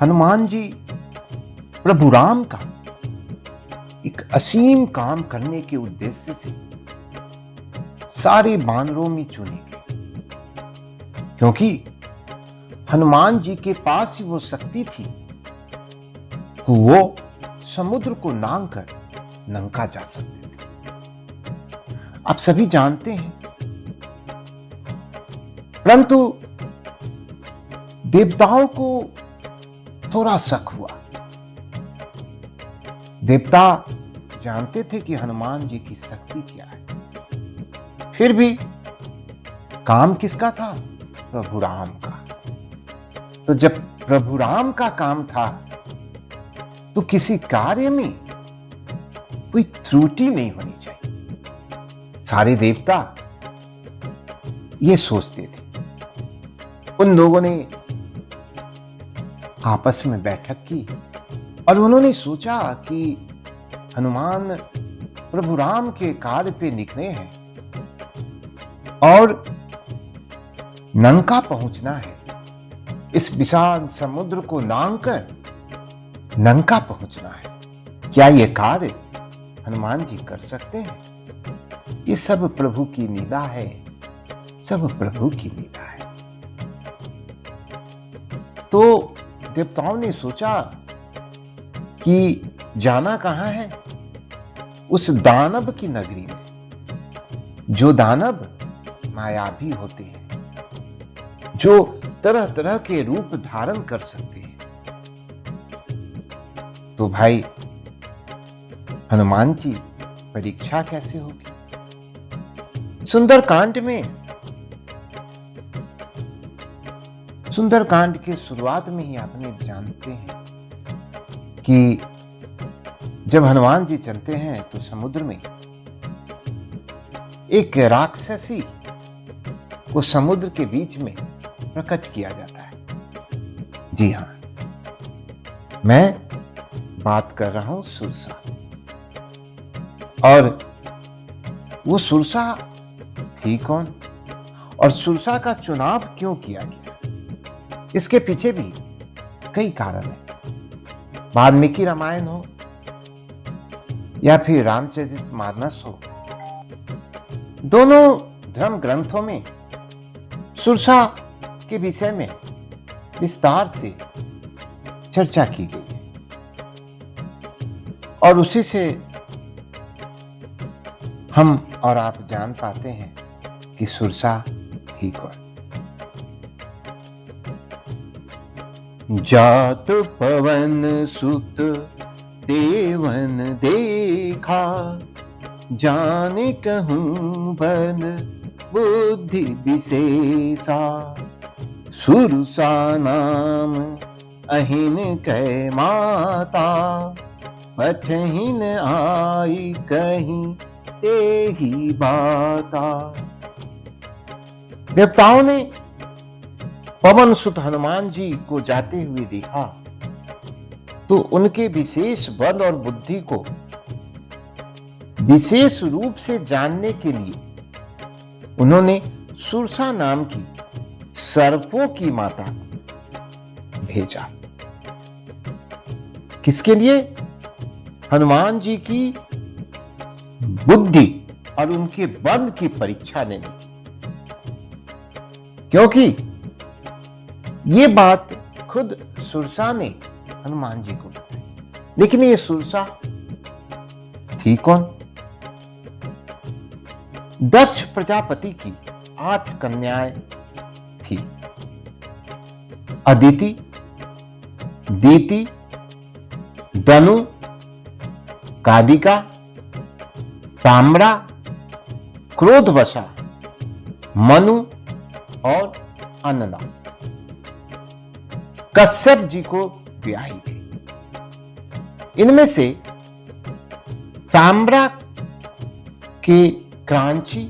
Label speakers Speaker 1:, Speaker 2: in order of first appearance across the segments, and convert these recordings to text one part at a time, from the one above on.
Speaker 1: हनुमान जी प्रभु राम का एक असीम काम करने के उद्देश्य से सारे वानरों में चुने गए, क्योंकि हनुमान जी के पास ही वो शक्ति थी कि वो समुद्र को लांघ कर लंका जा सकते थे। आप सभी जानते हैं, परंतु देवताओं को थोड़ा शक हुआ। देवता जानते थे कि हनुमान जी की शक्ति क्या है, फिर भी काम किसका था? प्रभु राम का। तो जब प्रभु राम का काम था तो किसी कार्य में कोई त्रुटि नहीं होनी चाहिए। सारे देवता ये सोचते थे। उन लोगों ने आपस में बैठक की और उन्होंने सोचा कि हनुमान प्रभु राम के कार्य पे निकले हैं और लंका पहुंचना है। इस विशाल समुद्र को लांघ कर लंका पहुंचना है। क्या यह कार्य हनुमान जी कर सकते हैं? ये सब प्रभु की लीला है, सब प्रभु की लीला है। तो देवताओं ने सोचा कि जाना कहां है? उस दानव की नगरी में। जो दानव मायावी होते हैं, जो तरह तरह के रूप धारण कर सकते हैं। तो भाई हनुमान की परीक्षा कैसे होगी? सुंदरकांड के शुरुआत में ही आपने जानते हैं कि जब हनुमान जी चलते हैं तो समुद्र में एक राक्षसी को समुद्र के बीच में प्रकट किया जाता है। जी हां, मैं बात कर रहा हूं सुरसा। और वो सुरसा थी कौन? और सुरसा का चुनाव क्यों किया गया? इसके पीछे भी कई कारण हैं। वाल्मीकि रामायण हो या फिर रामचरितमानस हो, दोनों धर्म ग्रंथों में सुरसा के विषय में विस्तार से चर्चा की गई है और उसी से हम और आप जान पाते हैं कि सुरसा थी कौन। जात पवन सुत देवन देखा, जाने कहूं बल बुद्धि विशेषा, सुरसा नाम अहिन कै माता, पठहिन आई कहीं ते ही बाता। देवताओं ने पवन सुत हनुमान जी को जाते हुए देखा तो उनके विशेष बल और बुद्धि को विशेष रूप से जानने के लिए उन्होंने सुरसा नाम की सर्पों की माता भेजा। किसके लिए? हनुमान जी की बुद्धि और उनके बल की परीक्षा लेने की। क्योंकि ये बात खुद सुरसा ने हनुमान जी को बताई। लेकिन ये सुरसा थी कौन? दक्ष प्रजापति की 8 कन्याएं थी। अदिति, दीति, दनु, कादिका, ताम्रा, क्रोधवशा, मनु और अनला कश्यप जी को ब्याही गई। इनमें से ताम्रा के क्रांची,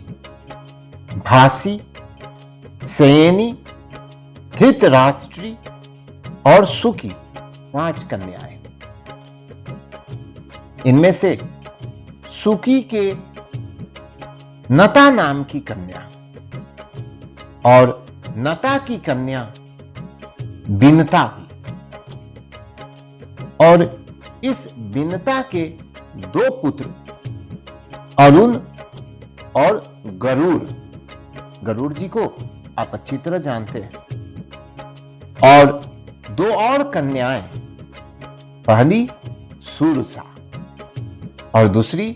Speaker 1: भासी, सयनी, धृतराष्ट्री और सुकी 5 कन्याएं। इनमें से सुकी के नता नाम की कन्या और नता की कन्या बिनता हुई। और इस विनता के दो पुत्र अरुण और गरुड़, गरुड़ जी को आप अच्छी तरह जानते हैं, और दो और कन्याएं, पहली सुरसा और दूसरी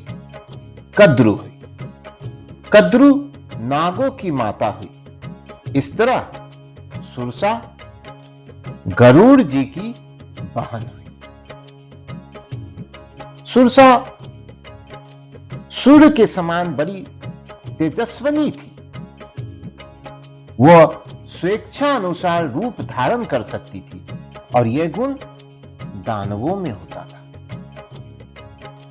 Speaker 1: कद्रु हुई। कद्रु नागों की माता हुई। इस तरह सुरसा गरुड़ जी की बहन हुई। सुरसा सूर्य के समान बड़ी तेजस्विनी थी। वह स्वेच्छा अनुसार रूप धारण कर सकती थी और यह गुण दानवों में होता था।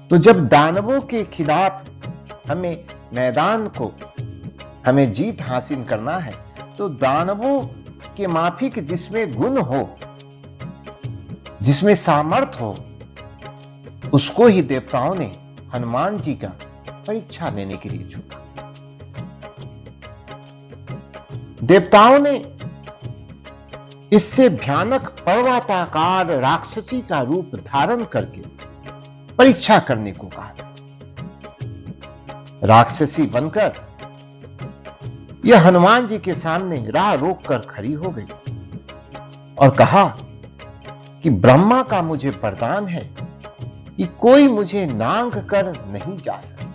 Speaker 1: तो जब दानवों के खिलाफ मैदान को हमें जीत हासिल करना है, तो दानवों के माफिक जिसमें गुण हो, जिसमें सामर्थ हो, उसको ही देवताओं ने हनुमान जी का परीक्षा लेने के लिए चुना। देवताओं ने इससे भयानक पर्वताकार राक्षसी का रूप धारण करके परीक्षा करने को कहा। राक्षसी बनकर यह हनुमान जी के सामने राह रोककर खड़ी हो गई और कहा कि ब्रह्मा का मुझे वरदान है कि कोई मुझे नांग कर नहीं जा सकता।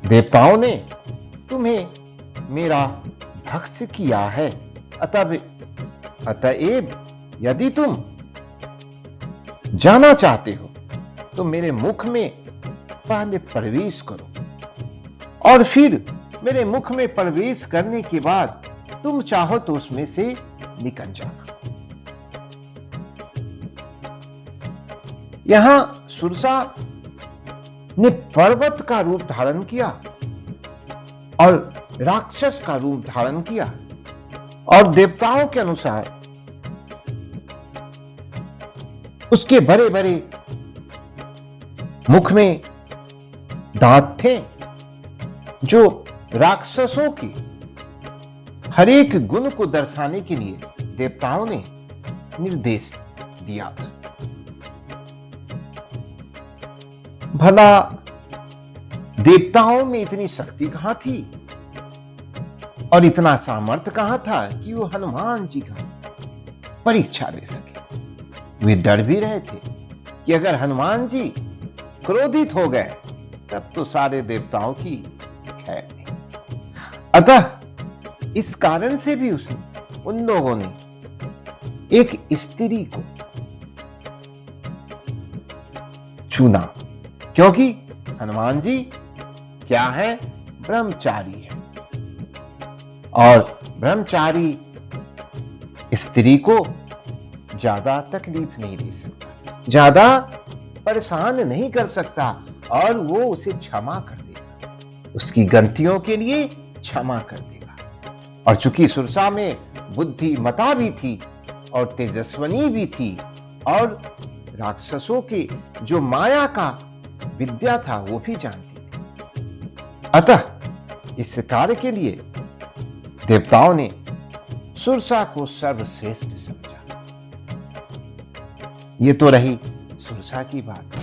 Speaker 1: देवताओं ने तुम्हें मेरा भक्ष्य किया है, अतएव यदि तुम जाना चाहते हो तो मेरे मुख में पहले प्रवेश करो, और फिर मेरे मुख में प्रवेश करने के बाद तुम चाहो तो उसमें से निकल जाना। यहां सुरसा ने पर्वत का रूप धारण किया और राक्षस का रूप धारण किया, और देवताओं के अनुसार उसके बड़े बड़े मुख में दांत थे, जो राक्षसों की हर एक गुण को दर्शाने के लिए देवताओं ने निर्देश दिया था। भला देवताओं में इतनी शक्ति कहां थी और इतना सामर्थ्य कहां था कि वो हनुमान जी का परीक्षा ले सके। वे डर भी रहे थे कि अगर हनुमान जी क्रोधित हो गए तब तो सारे देवताओं की खैर नहीं। अतः इस कारण से भी उन लोगों ने एक स्त्री को चुना, क्योंकि हनुमान जी क्या है? ब्रह्मचारी है, और ब्रह्मचारी स्त्री को ज्यादा तकलीफ नहीं दे सकता, ज्यादा परेशान नहीं कर सकता, और वो उसे क्षमा कर देगा, उसकी गलतियों के लिए क्षमा कर देगा। और चूंकि सुरसा में बुद्धिमता भी थी और तेजस्विनी भी थी, और राक्षसों की जो माया का विद्या था वो भी जानती थी, अतः इस कार्य के लिए देवताओं ने सुरसा को सर्वश्रेष्ठ समझा। ये तो रही सुरसा की बात।